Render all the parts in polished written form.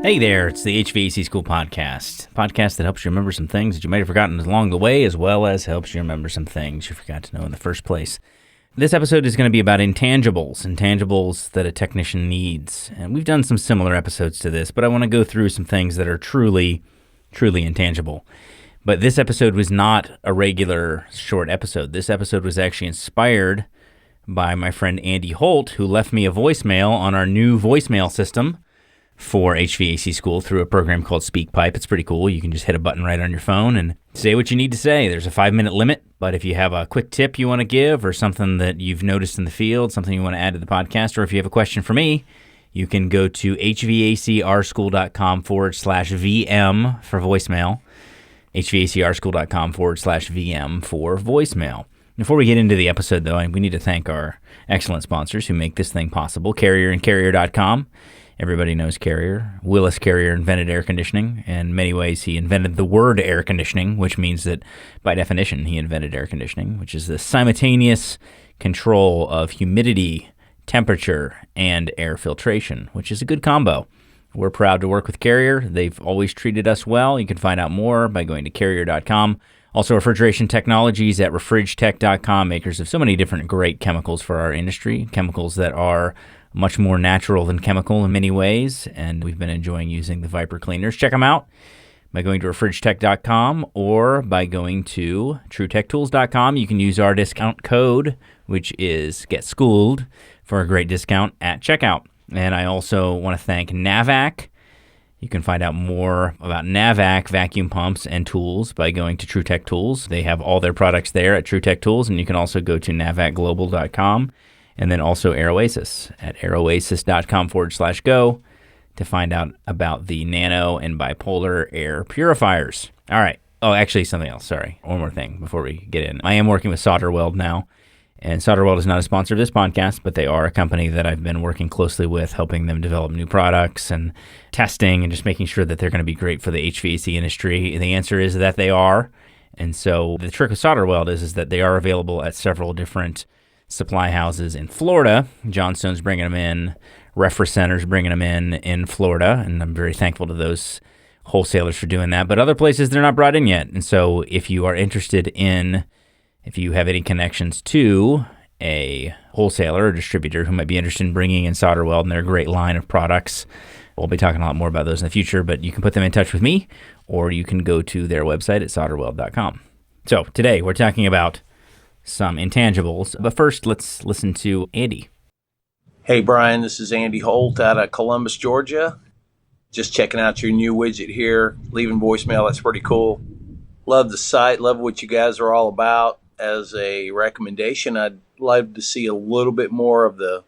Hey there, it's the HVAC School podcast that helps you remember some things that you might have forgotten along the way, as well as helps you remember some things you forgot to know in the first place. This episode is going to be about intangibles that a technician needs. And we've done some similar episodes to this, but I want to go through some things that are truly intangible. But this episode was not a regular short episode. This episode was actually inspired by my friend Andy Holt, who left me a voicemail on our new voicemail system for HVAC School through a program called SpeakPipe. It's pretty cool. You can just hit a button right on your phone and say what you need to say. There's a 5-minute limit, but if you have a quick tip you want to give or something that you've noticed in the field, something you want to add to the podcast, or if you have a question for me, you can go to hvacrschool.com/VM for voicemail, hvacrschool.com/VM for voicemail. Before we get into the episode, though, we need to thank our excellent sponsors who make this thing possible, Carrier and Carrier.com. Everybody knows Carrier. Willis Carrier invented air conditioning. In many ways, he invented the word air conditioning, which means that, by definition, he invented air conditioning, which is the simultaneous control of humidity, temperature, and air filtration, which is a good combo. We're proud to work with Carrier. They've always treated us well. You can find out more by going to Carrier.com. Also, refrigeration technologies at refrigetech.com, makers of so many different great chemicals for our industry, chemicals that are much more natural than chemical in many ways, and we've been enjoying using the Viper cleaners. Check them out by going to refrigetech.com or by going to truetechtools.com. You can use our discount code, which is GetSchooled, for a great discount at checkout. And I also want to thank Navac. You can find out more about Navac vacuum pumps and tools by going to True Tech Tools. They have all their products there at True Tech Tools, and you can also go to navacglobal.com. And then also Aeroasis at aeroasis.com/go to find out about the nano and bipolar air purifiers. All right. Oh, actually something else. Sorry. One more thing before we get in. I am working with SolderWeld now. And SolderWeld is not a sponsor of this podcast, but they are a company that I've been working closely with, helping them develop new products and testing and just making sure that they're going to be great for the HVAC industry. And the answer is that they are. And so the trick with SolderWeld is that they are available at several different supply houses in Florida. Johnstone's bringing them in. Refra Center's bringing them in Florida, and I'm very thankful to those wholesalers for doing that. But other places, they're not brought in yet. And so if you are interested in, if you have any connections to a wholesaler or distributor who might be interested in bringing in SolderWeld and their great line of products, we'll be talking a lot more about those in the future, but you can put them in touch with me, or you can go to their website at solderweld.com. So today we're talking about some intangibles. But first, let's listen to Andy. Hey, Bryan, this is Andy Holt out of Columbus, Georgia. Just checking out your new widget here, leaving voicemail. That's pretty cool. Love the site, love what you guys are all about. As a recommendation, I'd love to see a little bit more of the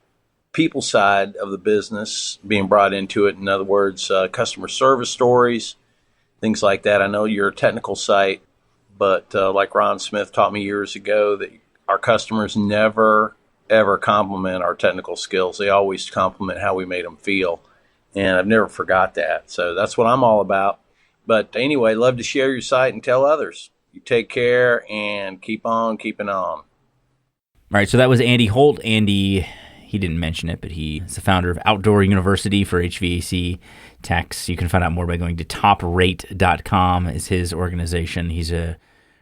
people side of the business being brought into it. In other words, customer service stories, things like that. I know you're a technical site, but like Ron Smith taught me years ago, that our customers never, ever compliment our technical skills. They always compliment how we made them feel. And I've never forgot that. So that's what I'm all about. But anyway, love to share your site and tell others. You take care and keep on keeping on. All right, so that was Andy Holt. Andy, he didn't mention it, but he is the founder of Outdoor University for HVAC techs. You can find out more by going to toprate.com is his organization. He's a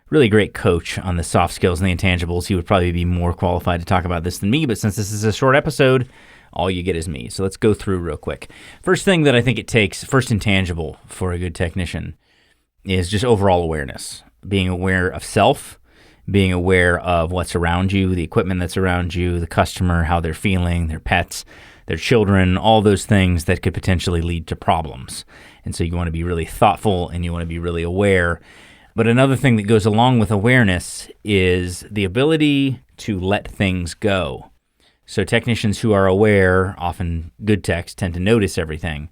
really great coach on the soft skills and the intangibles. He would probably be more qualified to talk about this than me, but since this is a short episode, all you get is me. So let's go through real quick. First thing that I think it takes, first intangible for a good technician, is just overall awareness. Being aware of self, being aware of what's around you, the equipment that's around you, the customer, how they're feeling, their pets, their children, all those things that could potentially lead to problems. And so you want to be really thoughtful and you want to be really aware. But another thing that goes along with awareness is the ability to let things go. So technicians who are aware, often good techs, tend to notice everything.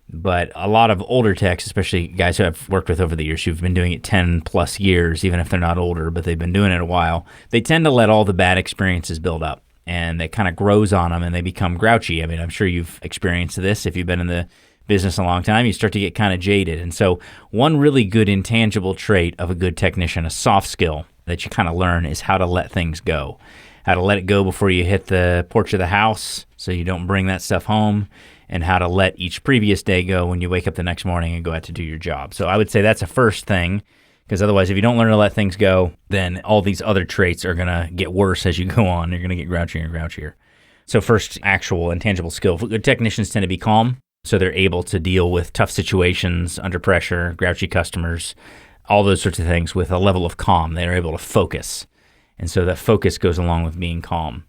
But a lot of older techs, especially guys who I've worked with over the years who've been doing it 10 plus years, even if they're not older, but they've been doing it a while, they tend to let all the bad experiences build up. And that kind of grows on them and they become grouchy. I mean, I'm sure you've experienced this. If you've been in the business a long time, you start to get kind of jaded. And so one really good intangible trait of a good technician, a soft skill that you kind of learn, is how to let things go. How to let it go before you hit the porch of the house so you don't bring that stuff home, and how to let each previous day go when you wake up the next morning and go out to do your job. So I would say that's a first thing, because otherwise if you don't learn to let things go, then all these other traits are going to get worse as you go on. You're going to get grouchier and grouchier. So first, actual intangible skill. Good technicians tend to be calm, so they're able to deal with tough situations, under pressure, grouchy customers, all those sorts of things with a level of calm. They're able to focus. And so that focus goes along with being calm.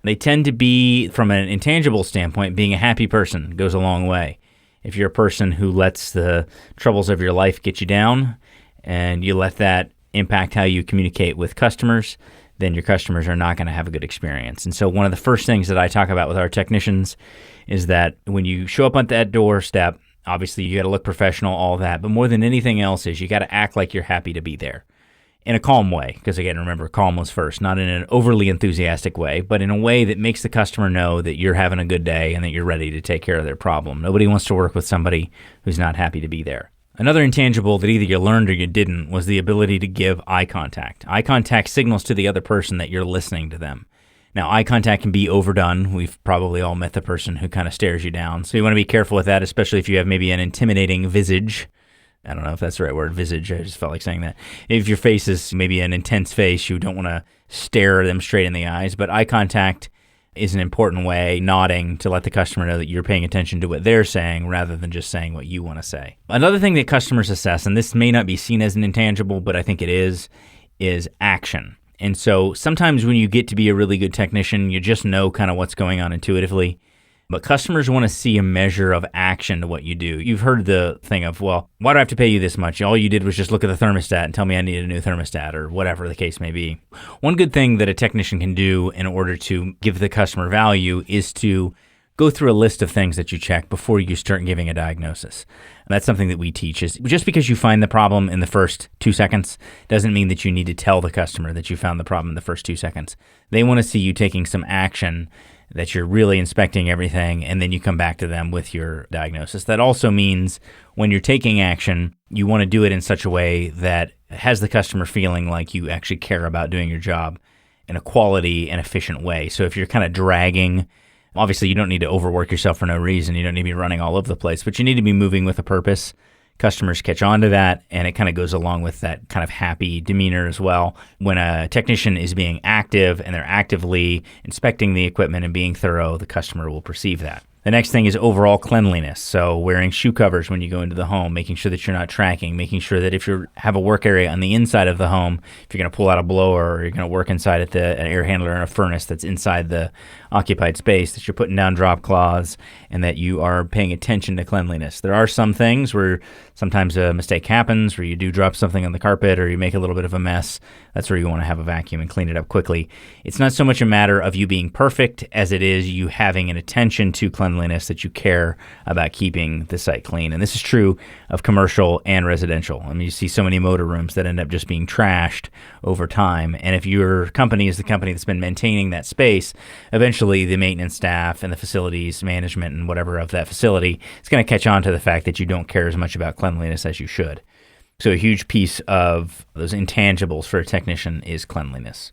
They tend to be, from an intangible standpoint, being a happy person goes a long way. If you're a person who lets the troubles of your life get you down and you let that impact how you communicate with customers, then your customers are not going to have a good experience. And so one of the first things that I talk about with our technicians is that when you show up at that doorstep, obviously you got to look professional, all that, but more than anything else is you got to act like you're happy to be there in a calm way. Because again, remember, calm was first, not in an overly enthusiastic way, but in a way that makes the customer know that you're having a good day and that you're ready to take care of their problem. Nobody wants to work with somebody who's not happy to be there. Another intangible that either you learned or you didn't was the ability to give eye contact. Eye contact signals to the other person that you're listening to them. Now, eye contact can be overdone. We've probably all met the person who kind of stares you down. So you want to be careful with that, especially if you have maybe an intimidating visage. I don't know if that's the right word, visage. I just felt like saying that. If your face is maybe an intense face, you don't want to stare them straight in the eyes. But eye contact is an important way, nodding to let the customer know that you're paying attention to what they're saying rather than just saying what you want to say. Another thing that customers assess, and this may not be seen as an intangible, but I think it is action. And so sometimes when you get to be a really good technician, you just know kind of what's going on intuitively. But customers want to see a measure of action to what you do. You've heard the thing of, well, why do I have to pay you this much? All you did was just look at the thermostat and tell me I need a new thermostat, or whatever the case may be. One good thing that a technician can do in order to give the customer value is to go through a list of things that you check before you start giving a diagnosis. And that's something that we teach. Is just because you find the problem in the first 2 seconds doesn't mean that you need to tell the customer that you found the problem in the first 2 seconds. They want to see you taking some action, that you're really inspecting everything, and then you come back to them with your diagnosis. That also means when you're taking action, you want to do it in such a way that has the customer feeling like you actually care about doing your job in a quality and efficient way. So if you're kind of dragging, obviously you don't need to overwork yourself for no reason. You don't need to be running all over the place, but you need to be moving with a purpose. Customers catch on to that, and it kind of goes along with that kind of happy demeanor as well. When a technician is being active and they're actively inspecting the equipment and being thorough, the customer will perceive that. The next thing is overall cleanliness. So wearing shoe covers when you go into the home, making sure that you're not tracking, making sure that if you have a work area on the inside of the home, if you're going to pull out a blower or you're going to work inside at an air handler and a furnace that's inside the occupied space, that you're putting down drop cloths and that you are paying attention to cleanliness. There are some things where sometimes a mistake happens, where you do drop something on the carpet or you make a little bit of a mess. That's where you want to have a vacuum and clean it up quickly. It's not so much a matter of you being perfect as it is you having an attention to cleanliness, that you care about keeping the site clean. And this is true of commercial and residential. I mean, you see so many motor rooms that end up just being trashed over time. And if your company is the company that's been maintaining that space, eventually the maintenance staff and the facilities management and whatever of that facility is going to catch on to the fact that you don't care as much about cleanliness as you should. So a huge piece of those intangibles for a technician is cleanliness.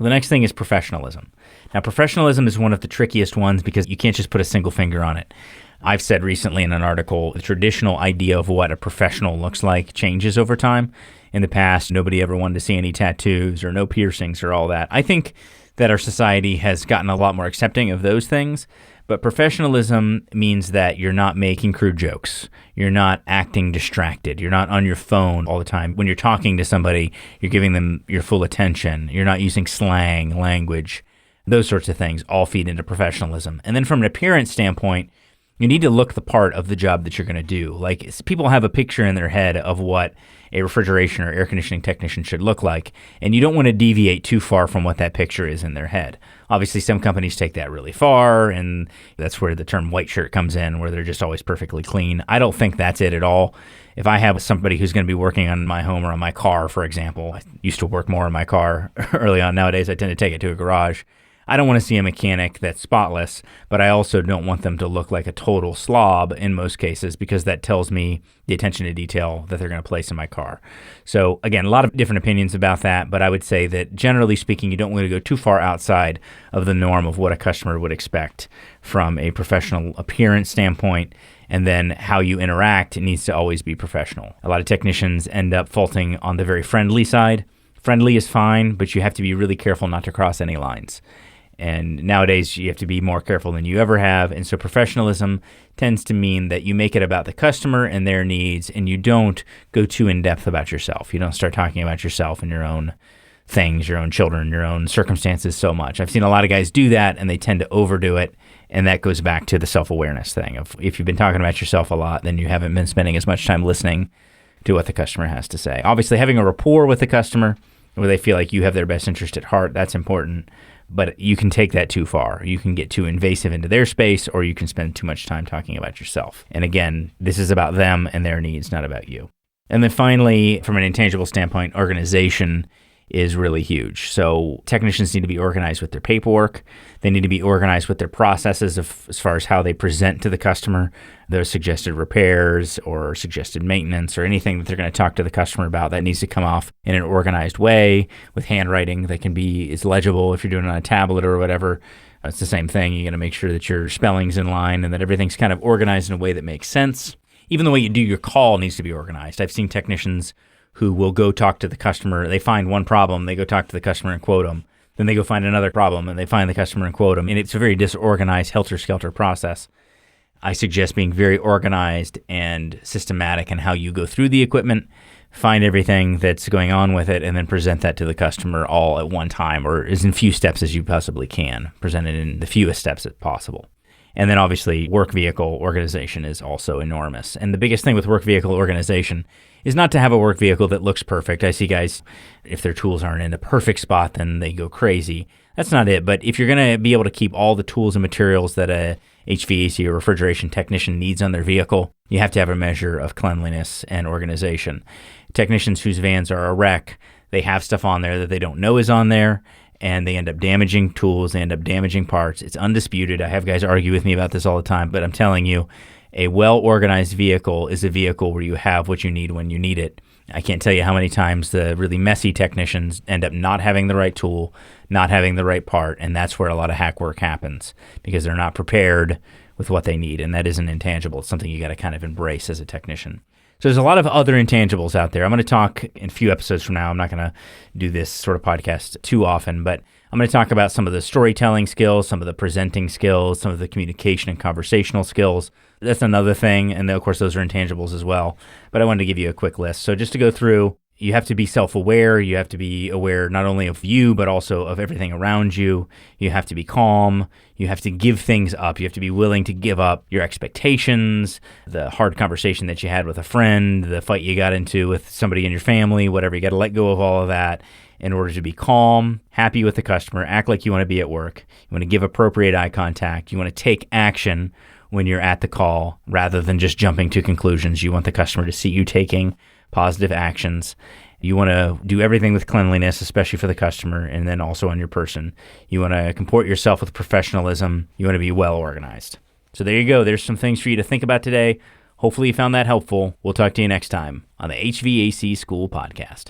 The next thing is professionalism. Now, professionalism is one of the trickiest ones because you can't just put a single finger on it. I've said recently in an article, the traditional idea of what a professional looks like changes over time. In the past, nobody ever wanted to see any tattoos or no piercings or all that. I think that our society has gotten a lot more accepting of those things. But professionalism means that you're not making crude jokes. You're not acting distracted. You're not on your phone all the time. When you're talking to somebody, you're giving them your full attention. You're not using slang, language. Those sorts of things all feed into professionalism. And then from an appearance standpoint, you need to look the part of the job that you're going to do. Like, people have a picture in their head of what a refrigeration or air conditioning technician should look like, and you don't want to deviate too far from what that picture is in their head. Obviously, some companies take that really far, and that's where the term white shirt comes in, where they're just always perfectly clean. I don't think that's it at all. If I have somebody who's going to be working on my home or on my car, for example, I used to work more on my car early on. Nowadays, I tend to take it to a garage. I don't want to see a mechanic that's spotless, but I also don't want them to look like a total slob in most cases, because that tells me the attention to detail that they're going to place in my car. So again, a lot of different opinions about that, but I would say that generally speaking, you don't want to go too far outside of the norm of what a customer would expect from a professional appearance standpoint. And then how you interact, it needs to always be professional. A lot of technicians end up faulting on the very friendly side. Friendly is fine, but you have to be really careful not to cross any lines. And nowadays, you have to be more careful than you ever have. And so professionalism tends to mean that you make it about the customer and their needs, and you don't go too in-depth about yourself. You don't start talking about yourself and your own things, your own children, your own circumstances so much. I've seen a lot of guys do that, and they tend to overdo it. And that goes back to the self-awareness thing of, if you've been talking about yourself a lot, then you haven't been spending as much time listening to what the customer has to say. Obviously, having a rapport with the customer where they feel like you have their best interest at heart, that's important. But you can take that too far. You can get too invasive into their space, or you can spend too much time talking about yourself. And again, this is about them and their needs, not about you. And then finally, from an intangible standpoint, organization is really huge. So technicians need to be organized with their paperwork. They need to be organized with their processes as far as how they present to the customer those suggested repairs or suggested maintenance or anything that they're going to talk to the customer about. That needs to come off in an organized way with handwriting that can be as legible if you're doing it on a tablet or whatever. It's the same thing. You got to make sure that your spelling's in line and that everything's kind of organized in a way that makes sense. Even the way you do your call needs to be organized. I've seen technicians who will go talk to the customer. They find one problem, they go talk to the customer and quote them. Then they go find another problem and they find the customer and quote them. And it's a very disorganized, helter-skelter process. I suggest being very organized and systematic in how you go through the equipment, find everything that's going on with it, and then present that to the customer all at one time, or as in few steps as you possibly can. Present it in the fewest steps as possible. And then obviously work vehicle organization is also enormous. And the biggest thing with work vehicle organization is not to have a work vehicle that looks perfect. I see guys, if their tools aren't in a perfect spot, then they go crazy. That's not it. But if you're going to be able to keep all the tools and materials that a HVAC or refrigeration technician needs on their vehicle, you have to have a measure of cleanliness and organization. Technicians whose vans are a wreck, they have stuff on there that they don't know is on there, and they end up damaging tools, they end up damaging parts. It's undisputed. I have guys argue with me about this all the time, but I'm telling you, a well-organized vehicle is a vehicle where you have what you need when you need it. I can't tell you how many times the really messy technicians end up not having the right tool, not having the right part, and that's where a lot of hack work happens because they're not prepared with what they need, and that isn't intangible. It's something you got to kind of embrace as a technician. So there's a lot of other intangibles out there. I'm going to talk in a few episodes from now. I'm not going to do this sort of podcast too often, but I'm going to talk about some of the storytelling skills, some of the presenting skills, some of the communication and conversational skills. That's another thing, and of course those are intangibles as well. But I wanted to give you a quick list. So just to go through, you have to be self-aware. You have to be aware not only of you, but also of everything around you. You have to be calm. You have to give things up. You have to be willing to give up your expectations, the hard conversation that you had with a friend, the fight you got into with somebody in your family, whatever. You got to let go of all of that in order to be calm, happy with the customer, act like you want to be at work. You want to give appropriate eye contact. You want to take action when you're at the call rather than just jumping to conclusions. You want the customer to see you taking positive actions. You want to do everything with cleanliness, especially for the customer, and then also on your person. You want to comport yourself with professionalism. You want to be well organized. So there you go. There's some things for you to think about today. Hopefully you found that helpful. We'll talk to you next time on the HVAC School Podcast.